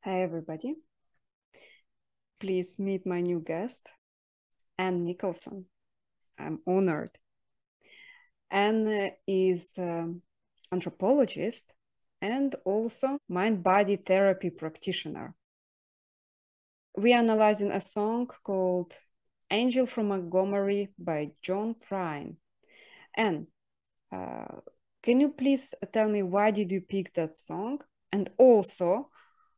Hi, everybody. Please meet my new guest, Anne Nicholson. I'm honored. Anne is an anthropologist and also mind-body therapy practitioner. We are analyzing a song called Angel from Montgomery by John Prine. Anne, can you please tell me why did you pick that song? And also,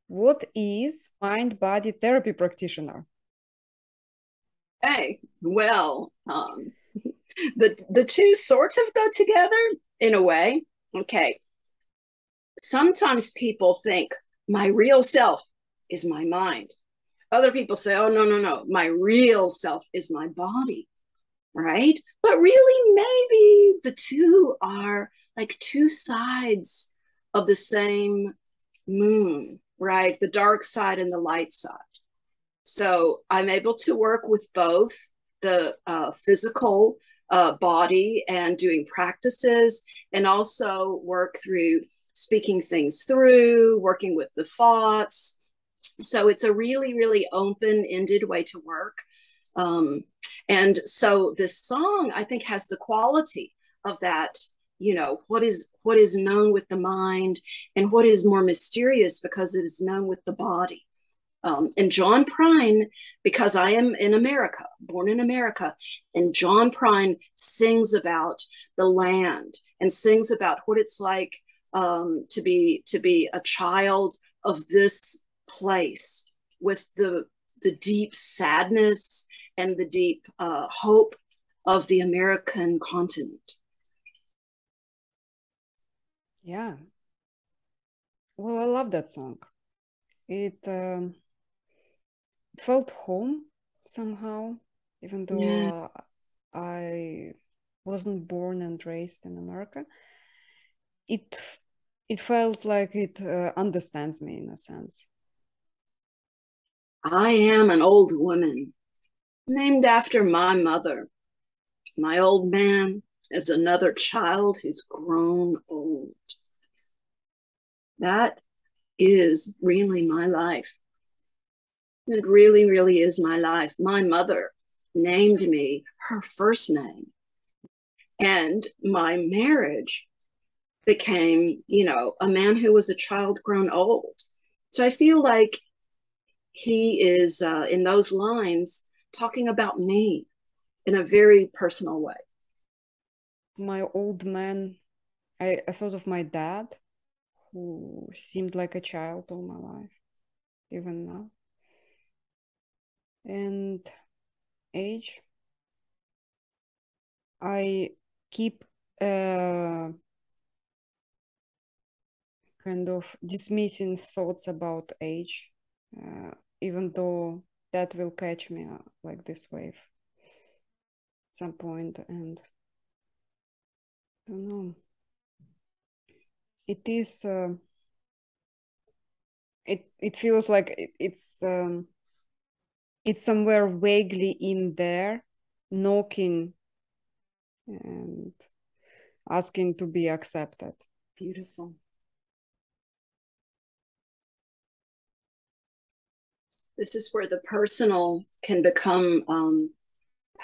what is mind-body therapy practitioner? Hey, well, the two sort of go together in a way. Okay. Sometimes people think my real self is my mind. Other people say, oh, no, no, no. My real self is my body. Right. But really, maybe the two are like two sides of the same moon, right? The dark side and the light side. So I'm able to work with both the physical body and doing practices, and also work through speaking things through, working with the thoughts. So it's a really, really open-ended way to work. And so this song, I think, has the quality of that, what is known with the mind and what is more mysterious because it is known with the body. And John Prine, because I am in America, born in America, and John Prine sings about the land and sings about what it's like to be a child of this place with the deep sadness and the deep hope of the American continent. Yeah. Well, I love that song. It felt home somehow, even though I wasn't born and raised in America. It felt like it understands me in a sense. I am an old woman named after my mother. My old man is another child who's grown old. That is really my life. It really, really is my life. My mother named me her first name. And my marriage became, a man who was a child grown old. So I feel like he is, in those lines, talking about me in a very personal way. My old man, I thought of my dad, who seemed like a child all my life, even now. And age, I keep kind of dismissing thoughts about age, even though that will catch me like this wave at some point. And I don't know. It is. It feels like it's somewhere vaguely in there, knocking and asking to be accepted. Beautiful. This is where the personal can become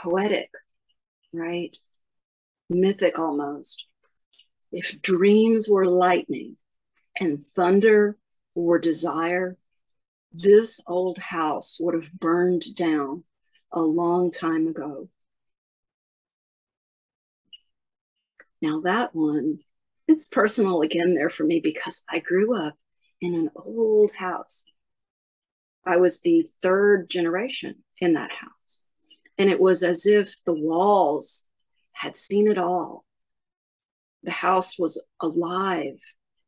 poetic, right? Mythic almost. If dreams were lightning and thunder were desire, this old house would have burned down a long time ago. Now that one, it's personal again there for me because I grew up in an old house. I was the third generation in that house. And it was as if the walls had seen it all. The house was alive,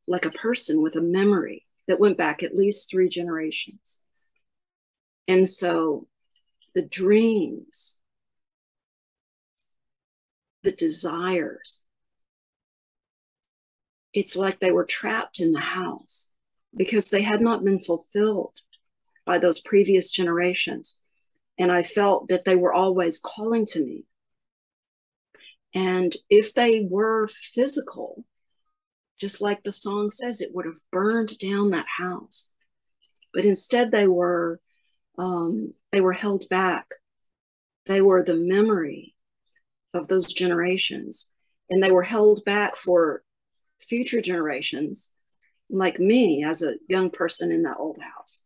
like a person with a memory that went back at least 3 generations. And so the dreams, the desires, it's like they were trapped in the house because they had not been fulfilled by those previous generations. And I felt that they were always calling to me. And if they were physical, just like the song says, it would have burned down that house. but instead they were held back. They were the memory of those generations, and they were held back for future generations like me as a young person in that old house.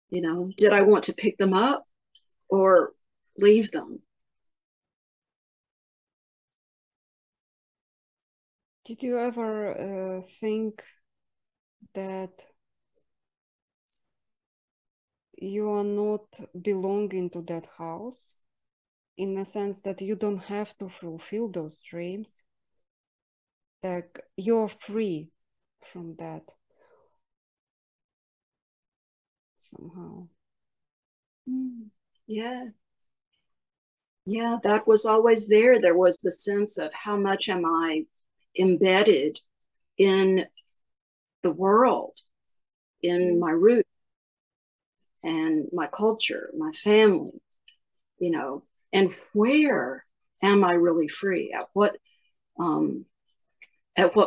You know, did I want to pick them up or leave them? Did you ever think that you are not belonging to that house, in the sense that you don't have to fulfill those dreams, that you're free from that somehow? Yeah. Yeah, that was always there. There was the sense of how much am I embedded in the world, in my root and my culture, my family, you know, and where am I really free? At what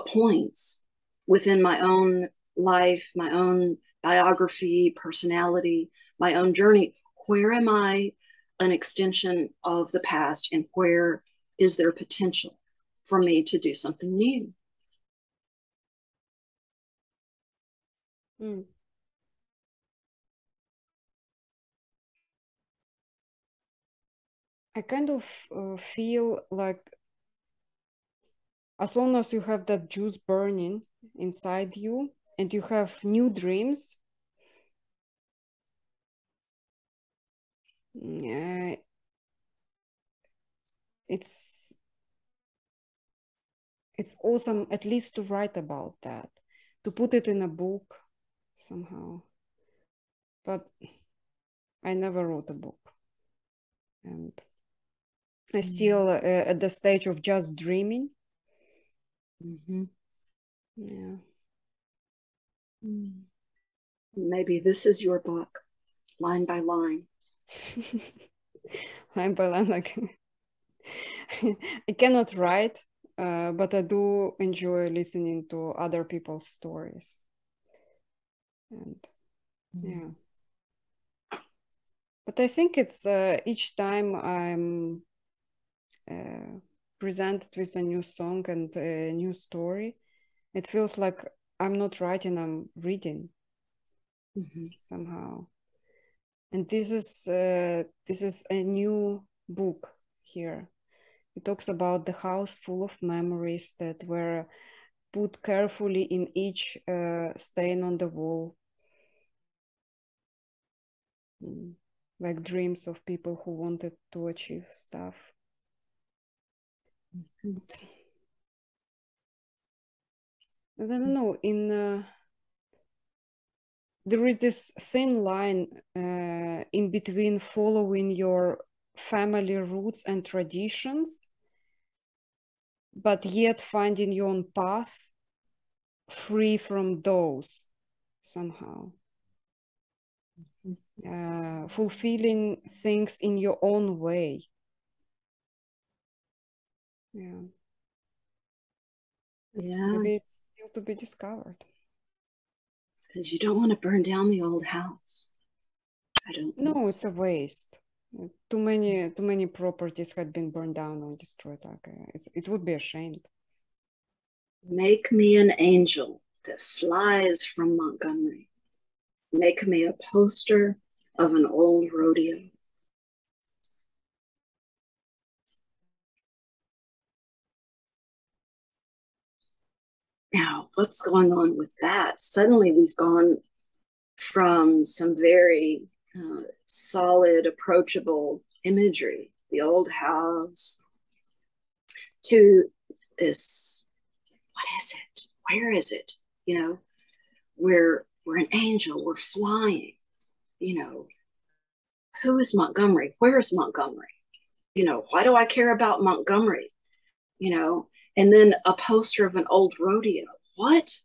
points within my own life, my own biography, personality, my own journey, where am I an extension of the past, and where is there potential for me to do something new? I kind of feel like as long as you have that juice burning inside you and you have new dreams, it's awesome at least to write about that, to put it in a book somehow. But I never wrote a book, and I still at the stage of just dreaming. Yeah. Maybe this is your book, line by line. Line by line, like I cannot write, but I do enjoy listening to other people's stories. And yeah. But I think it's each time I'm presented with a new song and a new story, it feels like I'm not writing, I'm reading somehow. And this is a new book here. It talks about the house full of memories that were put carefully in each stain on the wall. Like dreams of people who wanted to achieve stuff. I don't know, there is this thin line in between following your family roots and traditions, but yet finding your own path free from those somehow. Fulfilling things in your own way. Yeah. Maybe it's still to be discovered. Because you don't want to burn down the old house. I don't think No, so. it's a waste. Too many properties had been burned down or destroyed. Like it would be a shame. Make me an angel that flies from Montgomery. Make me a poster of an old rodeo. Now, what's going on with that? Suddenly we've gone from some very solid, approachable imagery, the old house, to this, what is it? Where is it? You know, we're an angel, we're flying. You know, who is Montgomery? Where is Montgomery? You know, why do I care about Montgomery? You know, and then a poster of an old rodeo. What?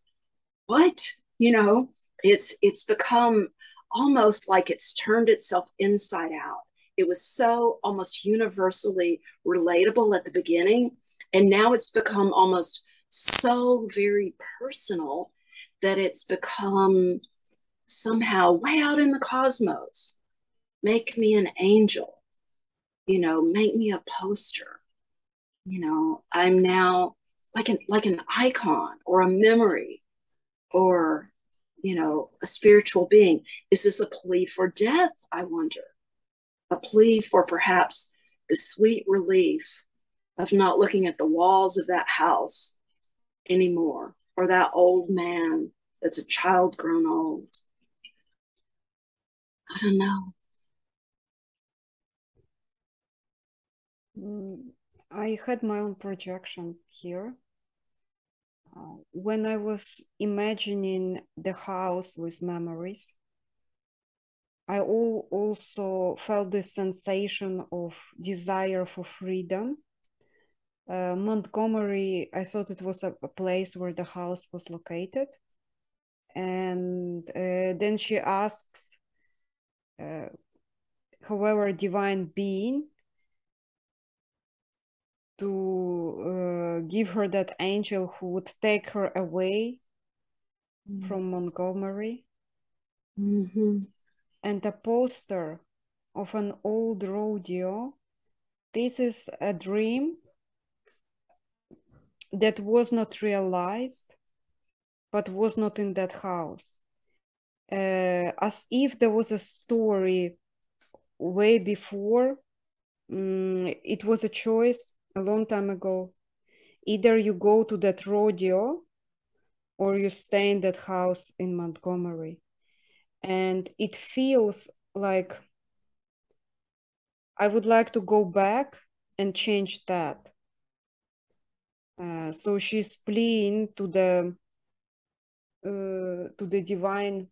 You know, it's become almost like it's turned itself inside out. It was so almost universally relatable at the beginning, and now it's become almost so very personal that it's become somehow way out in the cosmos, make me an angel, make me a poster. I'm now like an icon or a memory or, a spiritual being. Is this a plea for death? I wonder. A plea for perhaps the sweet relief of not looking at the walls of that house anymore, or that old man that's a child grown old. I don't know. I had my own projection here. When I was imagining the house with memories, I also felt this sensation of desire for freedom. Montgomery, I thought it was a place where the house was located. And then she asks, however, divine being to give her that angel who would take her away from Montgomery. And a poster of an old rodeo. This is a dream that was not realized, but was not in that house. As if there was a story way before. It was a choice a long time ago. Either you go to that rodeo or you stay in that house in Montgomery. And it feels like I would like to go back and change that. So she's pleading to the divine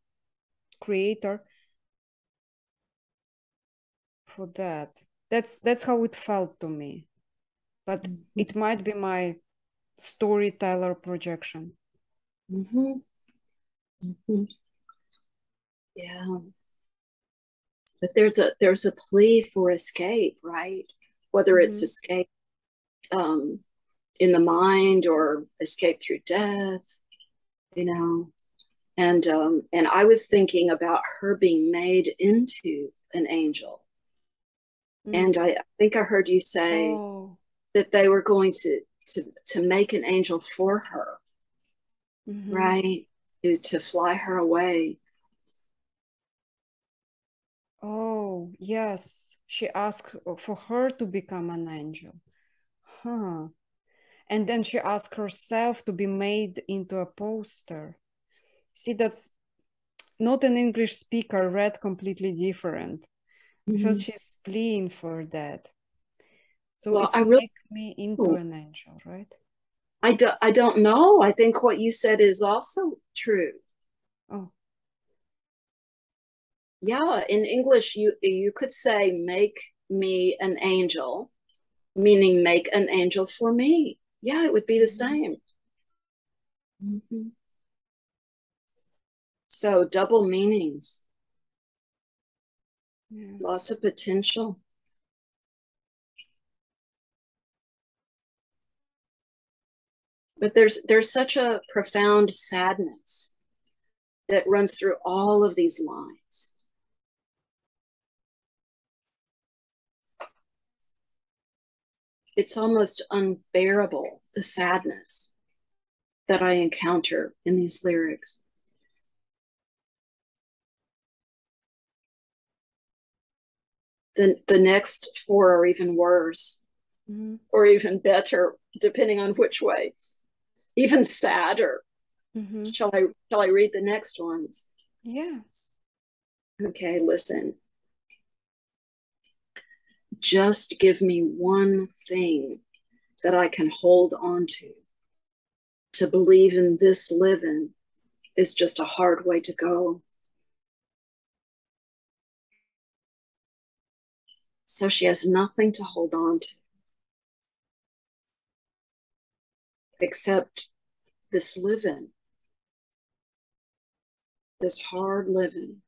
creator for that. That's how it felt to me. But it might be my storyteller projection. Yeah. But there's a plea for escape, right? Whether it's escape in the mind or escape through death, And I was thinking about her being made into an angel. And I think I heard you say that they were going to make an angel for her, right? To fly her away. Oh, yes. She asked for her to become an angel. Huh. And then she asked herself to be made into a poster. See, that's not an English speaker read completely different. I thought she's pleading for that. So it's make me into an angel, right? I don't know. I think what you said is also true. Oh. Yeah, in English, you could say, make me an angel, meaning make an angel for me. Yeah, it would be the same. So double meanings. Yeah. Lots of potential. But there's such a profound sadness that runs through all of these lines. It's almost unbearable, the sadness that I encounter in these lyrics. The next four are even worse, or even better, depending on which way. Even sadder. Shall I read the next ones? Yeah. Okay, listen. Just give me one thing that I can hold on to. To believe in this living is just a hard way to go. So she has nothing to hold on to except this living, this hard living.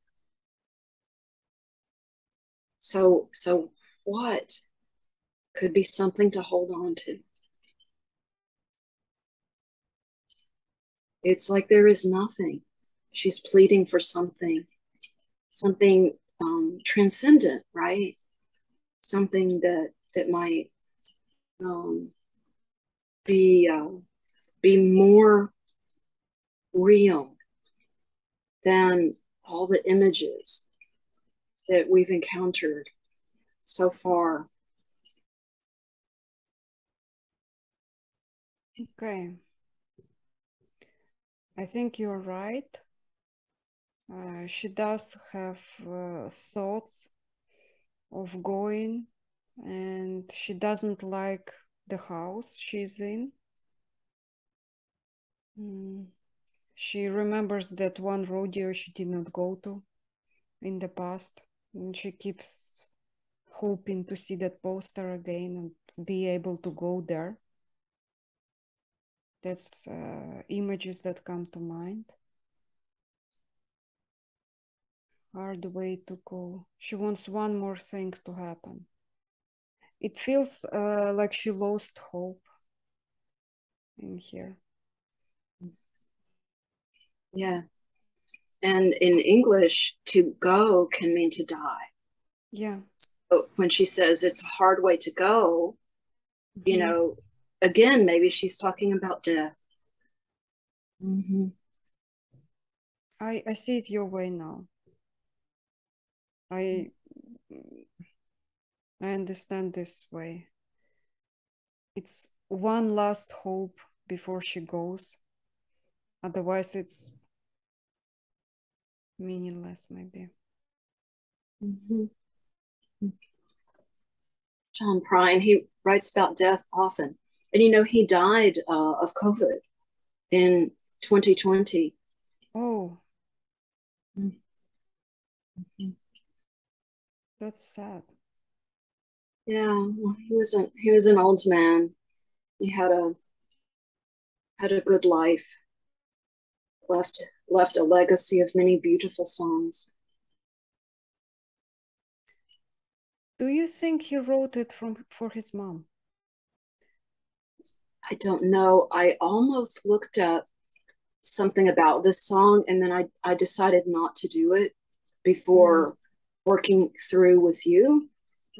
So what could be something to hold on to? It's like there is nothing. She's pleading for something transcendent, right? Something that might be more real than all the images that we've encountered so far. Okay. I think you're right. She does have thoughts of going, and she doesn't like the house she's in. She remembers that one rodeo she did not go to in the past, and she keeps hoping to see that poster again and be able to go there. That's images that come to mind. Hard way to go. She wants one more thing to happen. It feels like she lost hope in here. Yeah. And in English, to go can mean to die. Yeah. So when she says it's a hard way to go, you know, again, maybe she's talking about death. I see it your way now. I understand this way. It's one last hope before she goes. Otherwise, it's meaningless, maybe. John Prine, he writes about death often. And you know, he died of COVID in 2020. Oh. That's sad. Yeah, well, he was an old man. He had a good life. Left a legacy of many beautiful songs. Do you think he wrote it for his mom? I don't know. I almost looked up something about this song, and then I decided not to do it before working through with you,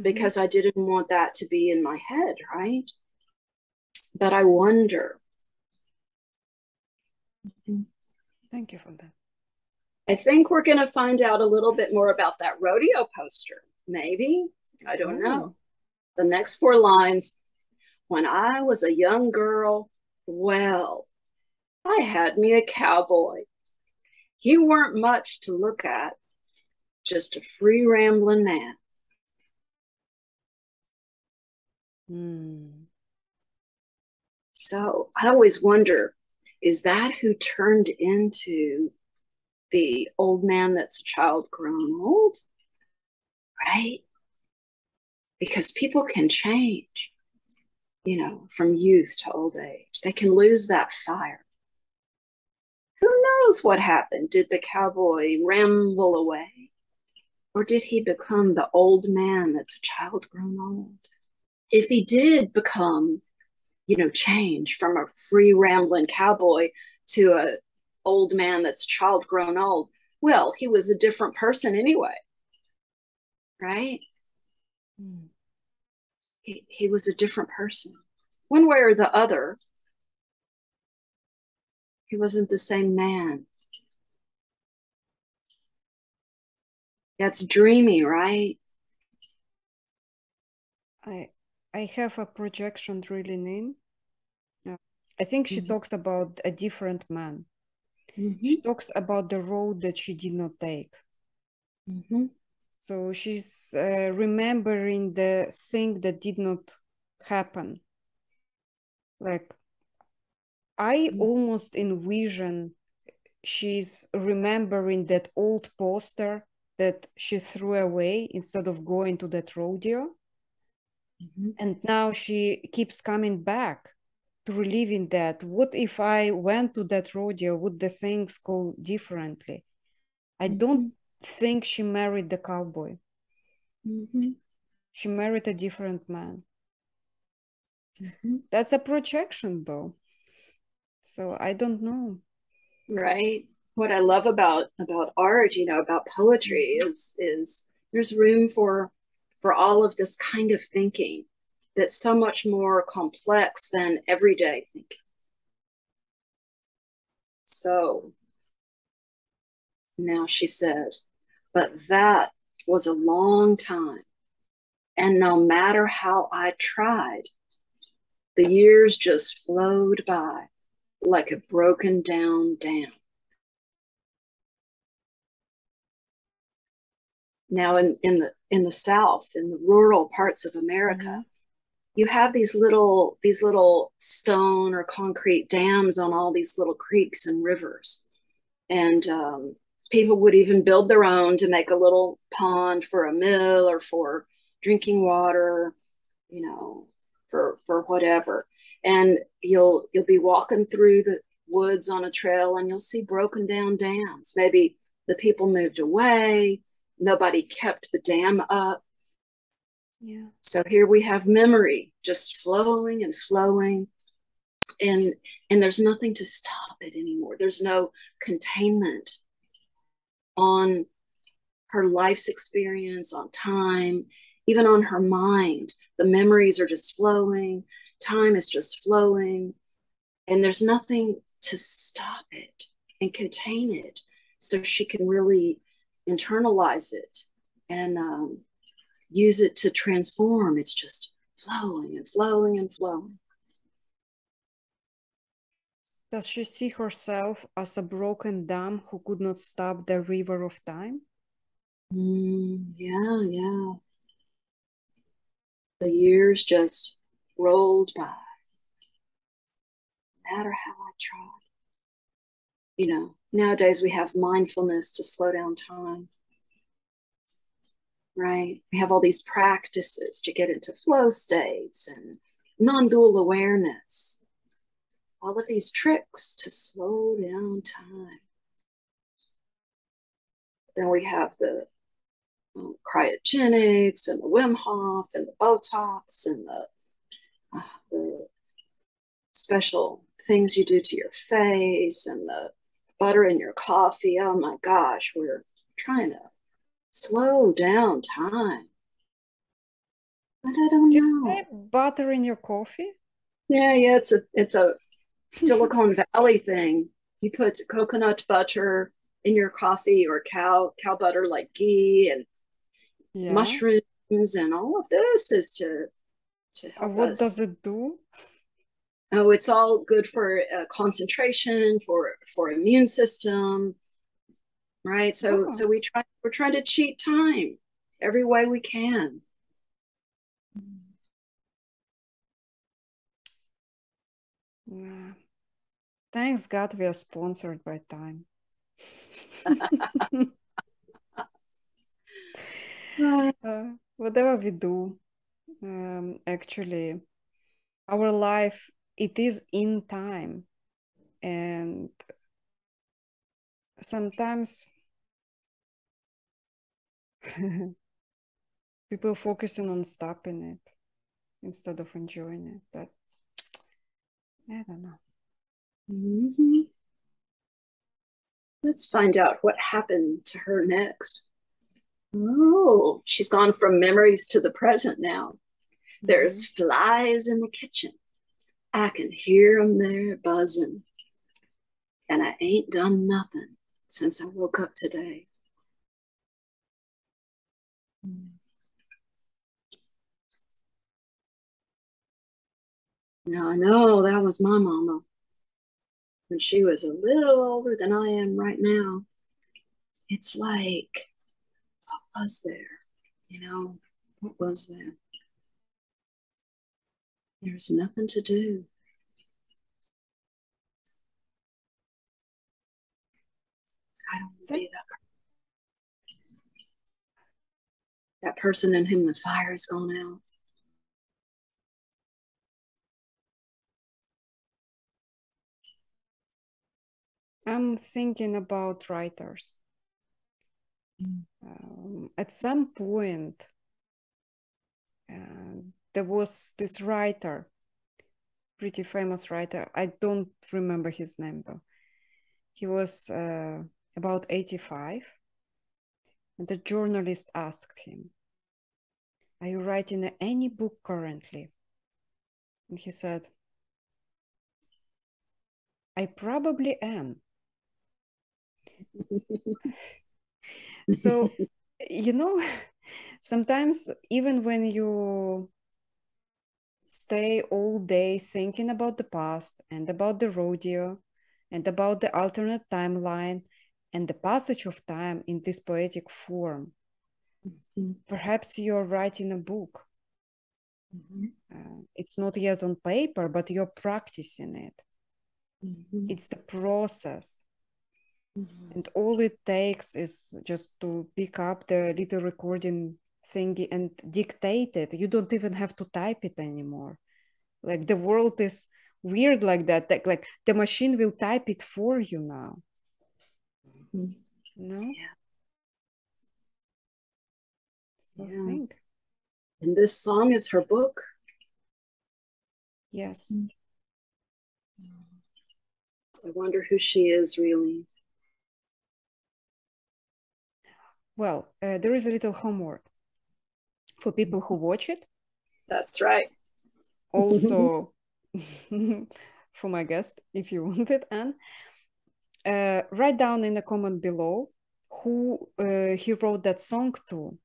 because I didn't want that to be in my head, right? But I wonder. Thank you for that. I think we're going to find out a little bit more about that rodeo poster. Maybe. I don't know. The next 4 lines. When I was a young girl, well, I had me a cowboy. You weren't much to look at, just a free rambling man. So I always wonder, is that who turned into the old man that's a child grown old? Right? Because people can change, you know, from youth to old age. They can lose that fire. Who knows what happened? Did the cowboy ramble away? Or did he become the old man that's a child grown old? If he did become, you know, change from a free rambling cowboy to a old man that's a child grown old, well, he was a different person anyway, right? He was a different person. One way or the other, he wasn't the same man. That's dreamy, right? I have a projection drilling in. I think she talks about a different man. She talks about the road that she did not take. So she's remembering the thing that did not happen. Like, I almost envision she's remembering that old poster that she threw away instead of going to that rodeo. And now she keeps coming back to reliving that. What if I went to that rodeo? Would the things go differently? I don't think she married the cowboy. She married a different man. That's a projection, though. So I don't know. Right. what I love about art, about poetry is there's room for all of this kind of thinking that's so much more complex than everyday thinking. So now she says, but that was a long time. And no matter how I tried, the years just flowed by like a broken down dam. Now in the South, in the rural parts of America, you have these little stone or concrete dams on all these little creeks and rivers. And people would even build their own to make a little pond for a mill or for drinking water, for whatever. And you'll be walking through the woods on a trail and you'll see broken down dams. Maybe the people moved away, nobody kept the dam up. Yeah. So here we have memory just flowing and flowing, and there's nothing to stop it anymore. There's no containment on her life's experience, on time, even on her mind. The memories are just flowing, time is just flowing, and there's nothing to stop it and contain it, so she can really internalize it and use it to transform. It's just flowing and flowing and flowing. Does she see herself as a broken dam who could not stop the river of time? Yeah. The years just rolled by. No matter how I tried. Nowadays we have mindfulness to slow down time. Right? We have all these practices to get into flow states and non-dual awareness. All of these tricks to slow down time. Then we have the cryogenics and the Wim Hof and the Botox and the special things you do to your face and the butter in your coffee. Oh my gosh, we're trying to slow down time. But I don't Did know. you say butter in your coffee? Yeah, it's a Silicon Valley thing. You put coconut butter in your coffee or cow butter like ghee and mushrooms, and all of this is to help what us. Does it do? Oh, it's all good for concentration, for immune system, right? So we're trying to cheat time every way we can. Yeah. Thanks God we are sponsored by time. Whatever we do, actually, our life, it is in time. And sometimes people focusing on stopping it instead of enjoying it. But I don't know. Mm-hmm. Let's find out what happened to her next. Oh, she's gone from memories to the present now. There's flies in the kitchen. I can hear them there buzzing. And I ain't done nothing since I woke up today. Now I know that was my mama when she was a little older than I am right now. It's like, what was there? What was there? There's nothing to do. I don't want to be that person in whom the fire has gone out. I'm thinking about writers. At some point, there was this writer, pretty famous writer. I don't remember his name though. He was about 85, and the journalist asked him, "Are you writing any book currently?" And he said, "I probably am." So, sometimes even when you stay all day thinking about the past and about the rodeo and about the alternate timeline and the passage of time in this poetic form, perhaps you're writing a book. It's not yet on paper, but you're practicing it. It's the process. And all it takes is just to pick up the little recording thingy and dictate it. You don't even have to type it anymore. Like the world is weird like that. Like the machine will type it for you now. No? Yeah. So think. And this song is her book. Yes. I wonder who she is really. Well, there is a little homework for people who watch it. That's right. Also, for my guest, if you want it, Anne, write down in the comment below who he wrote that song to.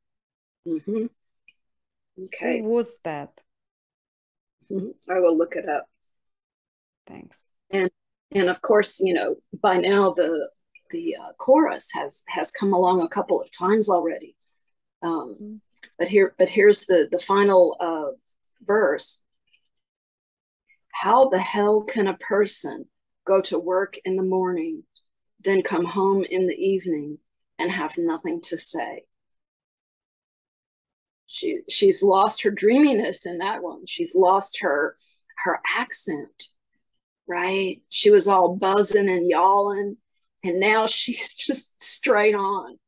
Okay. Who was that? I will look it up. Thanks. And of course, by now the chorus has come along a couple of times already. But here's the final verse. How the hell can a person go to work in the morning, then come home in the evening and have nothing to say? She's lost her dreaminess in that one. She's lost her accent, right? She was all buzzing and yawling, and now she's just straight on.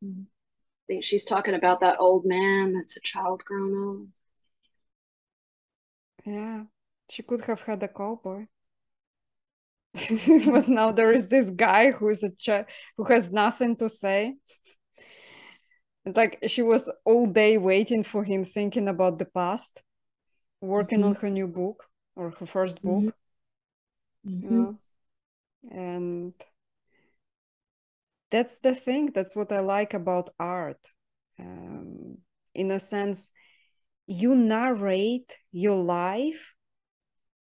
I think she's talking about that old man that's a child grown up. Yeah, she could have had a cowboy. But now there is this guy who has nothing to say. Like she was all day waiting for him, thinking about the past, working on her new book or her first book. And that's the thing. That's what I like about art. In a sense, you narrate your life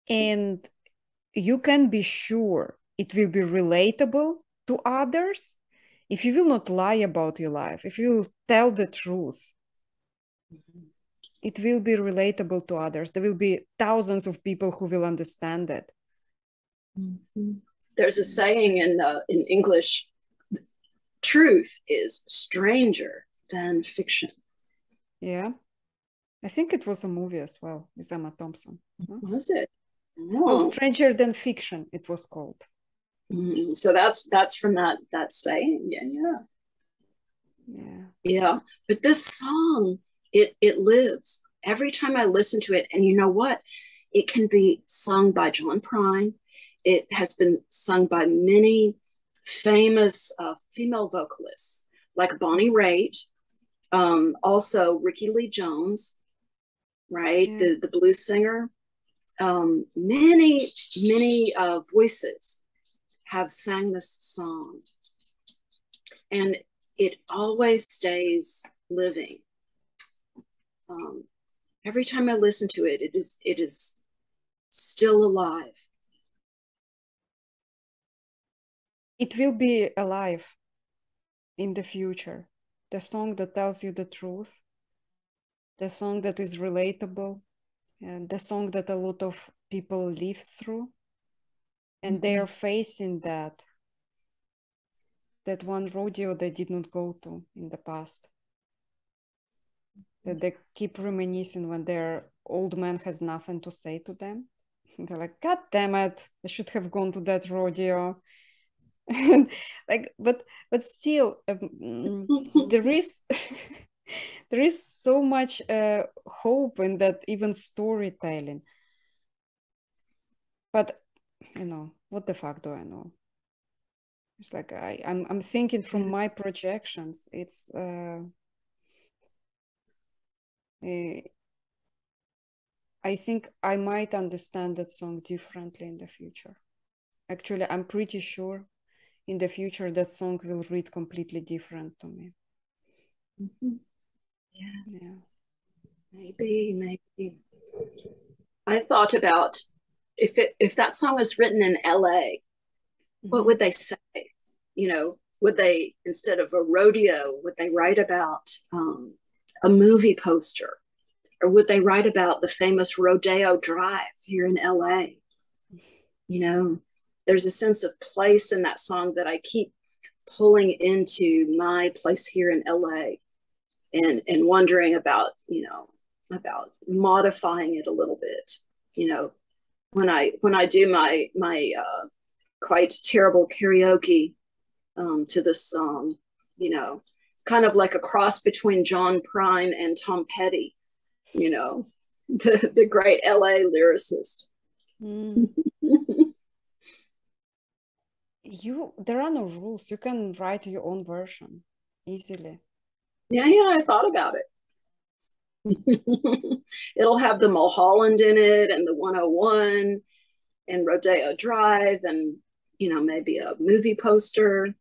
and you can be sure it will be relatable to others if you will not lie about your life, if you will tell the truth. It will be relatable to others. There will be thousands of people who will understand it. There's a saying in English, truth is stranger than fiction. Yeah. I think it was a movie as well with Emma Thompson. Was it? Oh, Stranger Than Fiction, it was called. So that's from that saying. Yeah. But this song, it lives. Every time I listen to it, and you know what? It can be sung by John Prine. It has been sung by many famous female vocalists like Bonnie Raitt, also Ricky Lee Jones, right? The blues singer. Many voices have sang this song, and it always stays living. Every time I listen to it, it is still alive. It will be alive in the future. The song that tells you the truth, the song that is relatable, and the song that a lot of people live through, and they are facing that one rodeo they did not go to in the past, that they keep reminiscing when their old man has nothing to say to them. They're like, God damn it, I should have gone to that rodeo. And but still, there is there is so much hope in that, even storytelling. But what the fuck do I know? It's like I'm thinking from my projections. It's I think I might understand that song differently in the future. Actually, I'm pretty sure in the future that song will read completely different to me. Mm-hmm. Yeah. Maybe. I thought about if that song was written in LA, what would they say? Would they, instead of a rodeo, would they write about a movie poster? Or would they write about the famous Rodeo Drive here in LA? There's a sense of place in that song that I keep pulling into my place here in LA and wondering about modifying it a little bit. When I do my quite terrible karaoke to this song, it's kind of like a cross between John Prine and Tom Petty, the great LA lyricist. There are no rules. You can write your own version easily. Yeah, I thought about it. It'll have the Mulholland in it and the 101 and Rodeo Drive and maybe a movie poster.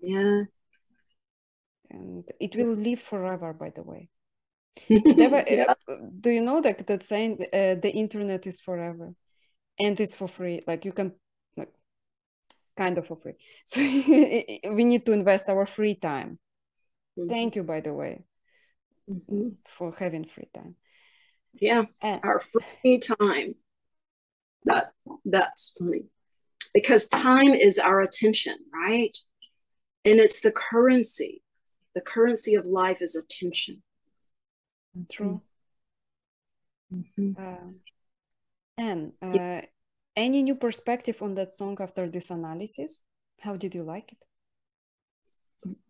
Yeah. And it will live forever, by the way. Yeah. Do you know that saying the internet is forever and it's for free? Like you can kind of for free. So we need to invest our free time. Thank you, by the way, for having free time. Yeah, our free time. That's funny. Because time is our attention, right? And it's the currency. The currency of life is attention. True. Anne, any new perspective on that song after this analysis? How did you like it?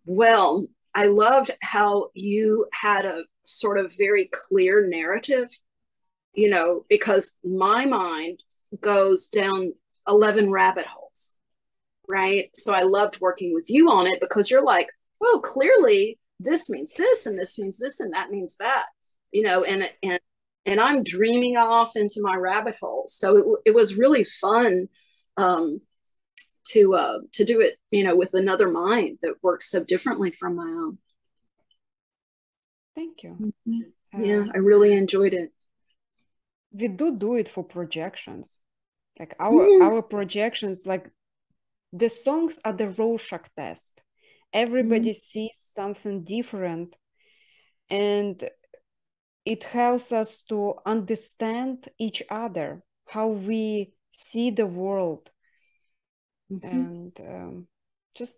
Well, I loved how you had a sort of very clear narrative, because my mind goes down 11 rabbit holes, right? So I loved working with you on it because you're like, oh, clearly this means this and this means this and that means that, and I'm dreaming off into my rabbit holes. So it was really fun to do it, with another mind that works so differently from my own. Thank you. Yeah, I really enjoyed it. We do it for projections. Like our projections, like the songs are the Rorschach test. Everybody sees something different, and it helps us to understand each other, how we see the world, and just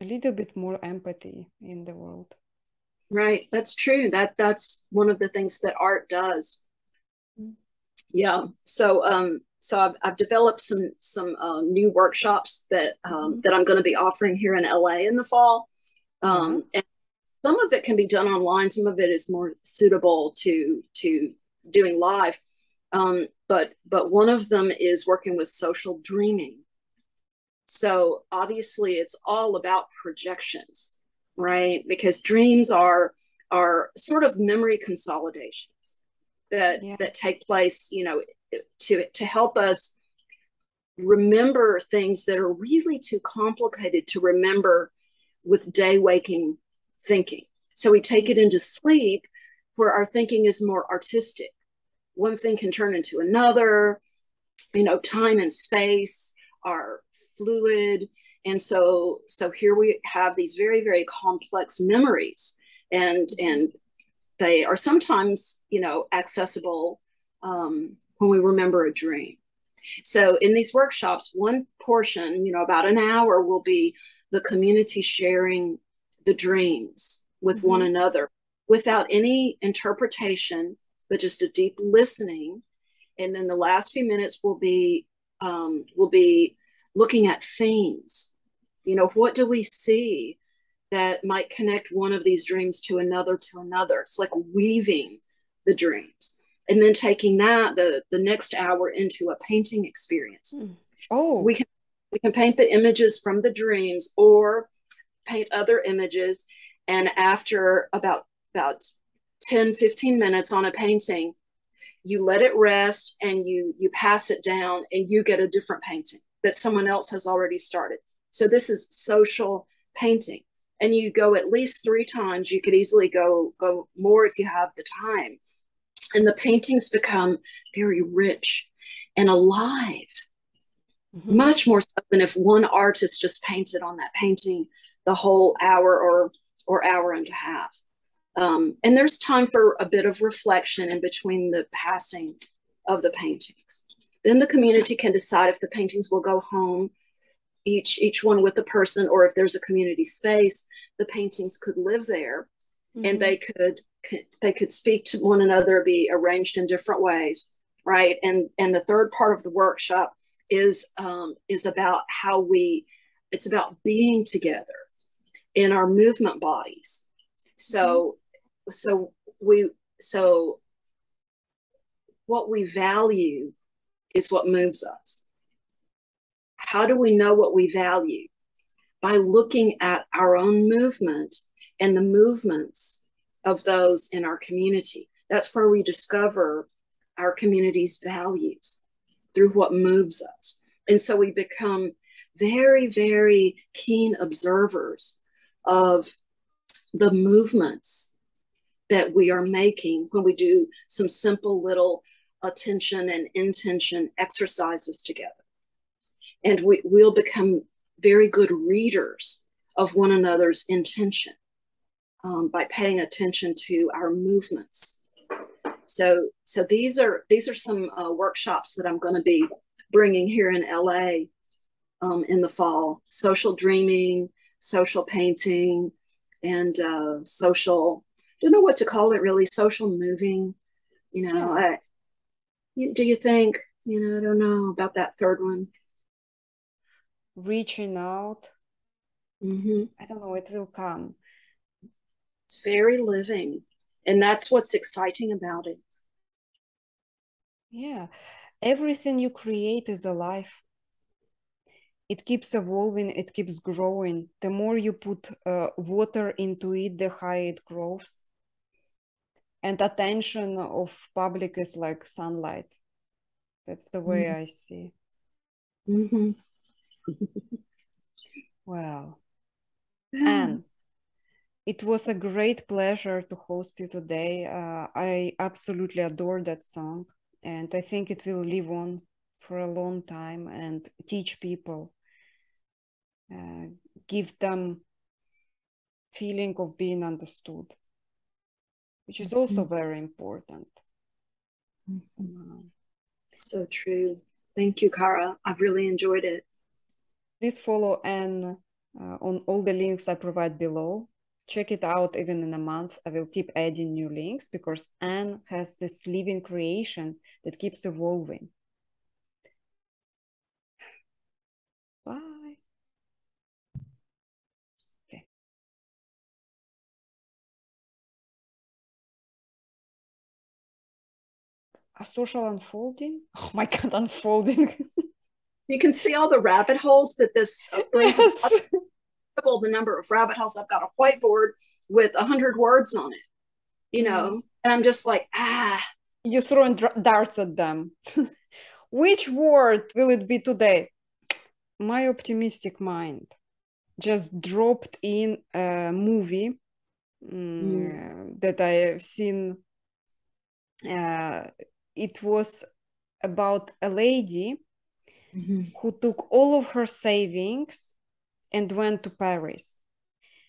a little bit more empathy in the world. Right, that's true. That's one of the things that art does. Yeah. So I've developed some new workshops that that I'm going to be offering here in LA in the fall. And some of it can be done online. Some of it is more suitable to doing live. But one of them is working with social dreaming. So obviously it's all about projections, right? Because dreams are sort of memory consolidations that take place, to help us remember things that are really too complicated to remember with day waking thinking. So we take it into sleep where our thinking is more artistic. One thing can turn into another, time and space are fluid. And so here we have these very, very complex memories, and they are sometimes, accessible when we remember a dream. So in these workshops, one portion, about an hour, will be the community sharing the dreams with one another without any interpretation, but just a deep listening. And then the last few minutes will be looking at themes. What do we see that might connect one of these dreams to another to another? It's like weaving the dreams. and then taking that the next hour into a painting experience. Oh, we can paint the images from the dreams or paint other images, and after about 10-15 minutes on a painting, you let it rest and you pass it down and you get a different painting that someone else has already started. So this is social painting, and you go at least 3 times. You could easily go more if you have the time, and the paintings become very rich and alive, much more so than if one artist just painted on that painting the whole hour or hour and a half. And there's time for a bit of reflection in between the passing of the paintings. Then the community can decide if the paintings will go home, each one with the person, or if there's a community space, the paintings could live there, and they could speak to one another, be arranged in different ways, right? And the third part of the workshop is about it's about being together in our movement bodies. So what we value is what moves us. How do we know what we value? By looking at our own movement and the movements of those in our community. That's where we discover our community's values, through what moves us. And so we become very, very keen observers of the movements that we are making when we do some simple little attention and intention exercises together. And we'll become very good readers of one another's intention by paying attention to our movements. So these are some workshops that I'm going to be bringing here in LA in the fall: social dreaming, social painting, and social, don't know what to call it really, social moving. You know, do you think? I don't know about that third one. Reaching out. I don't know, it will come. It's very living, and that's what's exciting about it. Yeah, everything you create is alive. It keeps evolving, it keeps growing. The more you put water into it, the higher it grows. And attention of public is like sunlight. That's the way I see. Well, Anne, it was a great pleasure to host you today. I absolutely adore that song, and I think it will live on for a long time and teach people, give them feeling of being understood, which is also very important. So true. Thank you, Cara. I've really enjoyed it. Please follow Anne on all the links I provide below. Check it out even in a month. I will keep adding new links because Anne has this living creation that keeps evolving. Bye. Okay. A social unfolding? Oh my God, unfolding. You can see all the rabbit holes that this brings. Yes. Double the number of rabbit holes. I've got a whiteboard with 100 words on it, and I'm just like, You're throwing darts at them. Which word will it be today? My optimistic mind just dropped in a movie that I have seen. It was about a lady who took all of her savings and went to Paris.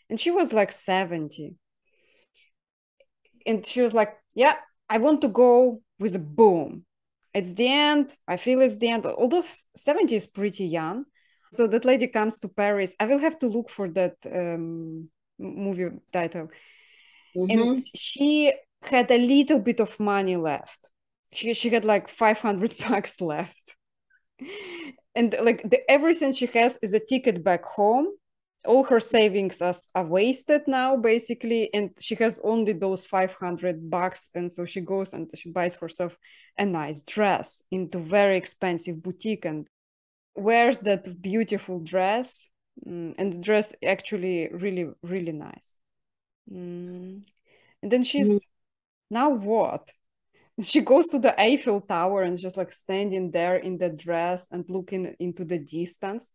And she was like 70. And she was like, yeah, I want to go with a boom. It's the end. I feel it's the end. Although 70 is pretty young. So that lady comes to Paris. I will have to look for that movie title. And she had a little bit of money left. She had like 500 bucks left. And like everything she has is a ticket back home all her savings are wasted now, basically, and she has only those $500, and so she goes and she buys herself a nice dress into very expensive boutique and wears that beautiful dress, and the dress actually really, really nice. And then she's now what? She goes to the Eiffel Tower and just like standing there in the dress and looking into the distance.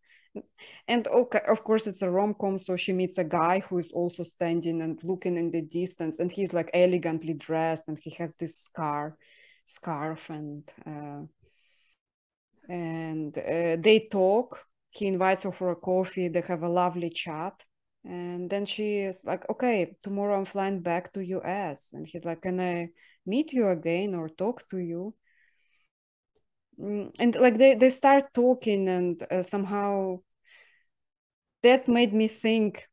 And okay, of course, it's a rom-com, so she meets a guy who is also standing and looking in the distance, and he's like elegantly dressed, and he has this scarf, and they talk. He invites her for a coffee. They have a lovely chat, and then she is like, "Okay, tomorrow I'm flying back to US," and he's like, "Can I meet you again or talk to you?" And like they start talking, and somehow that made me think,